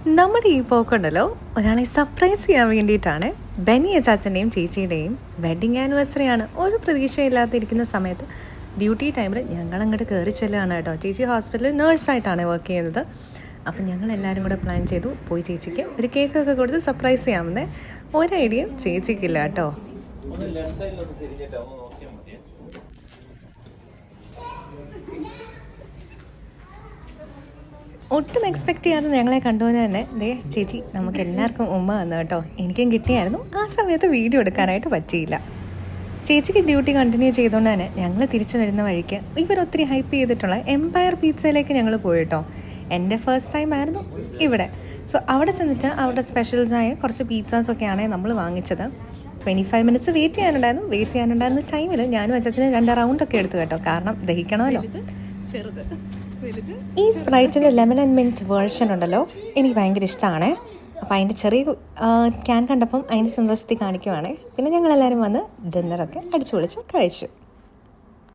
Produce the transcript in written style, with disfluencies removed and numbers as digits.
നമ്മുടെ ഈ പോക്കുണ്ടല്ലോ ഒരാളെ സർപ്രൈസ് ചെയ്യാൻ വേണ്ടിയിട്ടാണ്. ബെന്നി അച്ചാച്ചൻ്റെയും ചേച്ചിയുടെയും വെഡിങ് ആനിവേഴ്സറി ആണ്. ഒരു പ്രതീക്ഷയില്ലാതിരിക്കുന്ന സമയത്ത് ഡ്യൂട്ടി ടൈമിൽ ഞങ്ങൾ അങ്ങോട്ട് കയറി ചെല്ലുകയാണ് കേട്ടോ. ചേച്ചി ഹോസ്പിറ്റലിൽ നേഴ്സായിട്ടാണ് വർക്ക് ചെയ്യുന്നത്. അപ്പം ഞങ്ങൾ എല്ലാവരും കൂടെ പ്ലാൻ ചെയ്തു പോയി ചേച്ചിക്ക് ഒരു കേക്കൊക്കെ കൊടുത്ത് സർപ്രൈസ് ചെയ്യാമെന്ന്. ഒരു ഐഡിയയും ചേച്ചിക്കില്ല കേട്ടോ. ഒട്ടും എക്സ്പെക്ട് ചെയ്യാതെ ഞങ്ങളെ കണ്ടുവന്ന് തന്നെ ദേ ചേച്ചി നമുക്ക് എല്ലാവർക്കും ഉമ്മ വന്നു കേട്ടോ. എനിക്കും കിട്ടിയായിരുന്നു. ആ സമയത്ത് വീഡിയോ എടുക്കാനായിട്ട് പറ്റിയില്ല. ചേച്ചിക്ക് ഡ്യൂട്ടി കണ്ടിന്യൂ ചെയ്തുകൊണ്ട് തന്നെ ഞങ്ങൾ തിരിച്ചു വരുന്ന വഴിക്ക് ഇവരൊത്തിരി ഹൈപ്പ് ചെയ്തിട്ടുള്ള എംപയർ പിസ്സയിലേക്ക് ഞങ്ങൾ പോയി കേട്ടോ. എൻ്റെ ഫസ്റ്റ് ടൈം ആയിരുന്നു ഇവിടെ. സോ അവിടെ ചെന്നിട്ട് അവരുടെ സ്പെഷ്യൽസായ കുറച്ച് പിസ്സാസൊക്കെയാണ് നമ്മൾ വാങ്ങിച്ചത്. 25 മിനിറ്റ്സ് വെയിറ്റ് ചെയ്യാനുണ്ടായിരുന്ന ടൈമിൽ ഞാനും അച്ഛനും 2 റൗണ്ടൊക്കെ എടുത്തു കേട്ടോ. കാരണം ദഹിക്കണമല്ലോ. ഈ സ്പ്രൈറ്റിൻ്റെ ലെമൺ ആൻഡ് മിൻറ്റ് വേർഷൻ ഉണ്ടല്ലോ എനിക്ക് ഭയങ്കര ഇഷ്ടമാണ്. അപ്പോൾ അതിൻ്റെ ചെറിയ ക്യാൻ കണ്ടപ്പം അതിൻ്റെ സന്തോഷത്തിൽ കാണിക്കുവാണ്. പിന്നെ ഞങ്ങളെല്ലാവരും വന്ന് ഡിന്നറൊക്കെ അടിച്ചു പൊളിച്ച് കഴിച്ചു.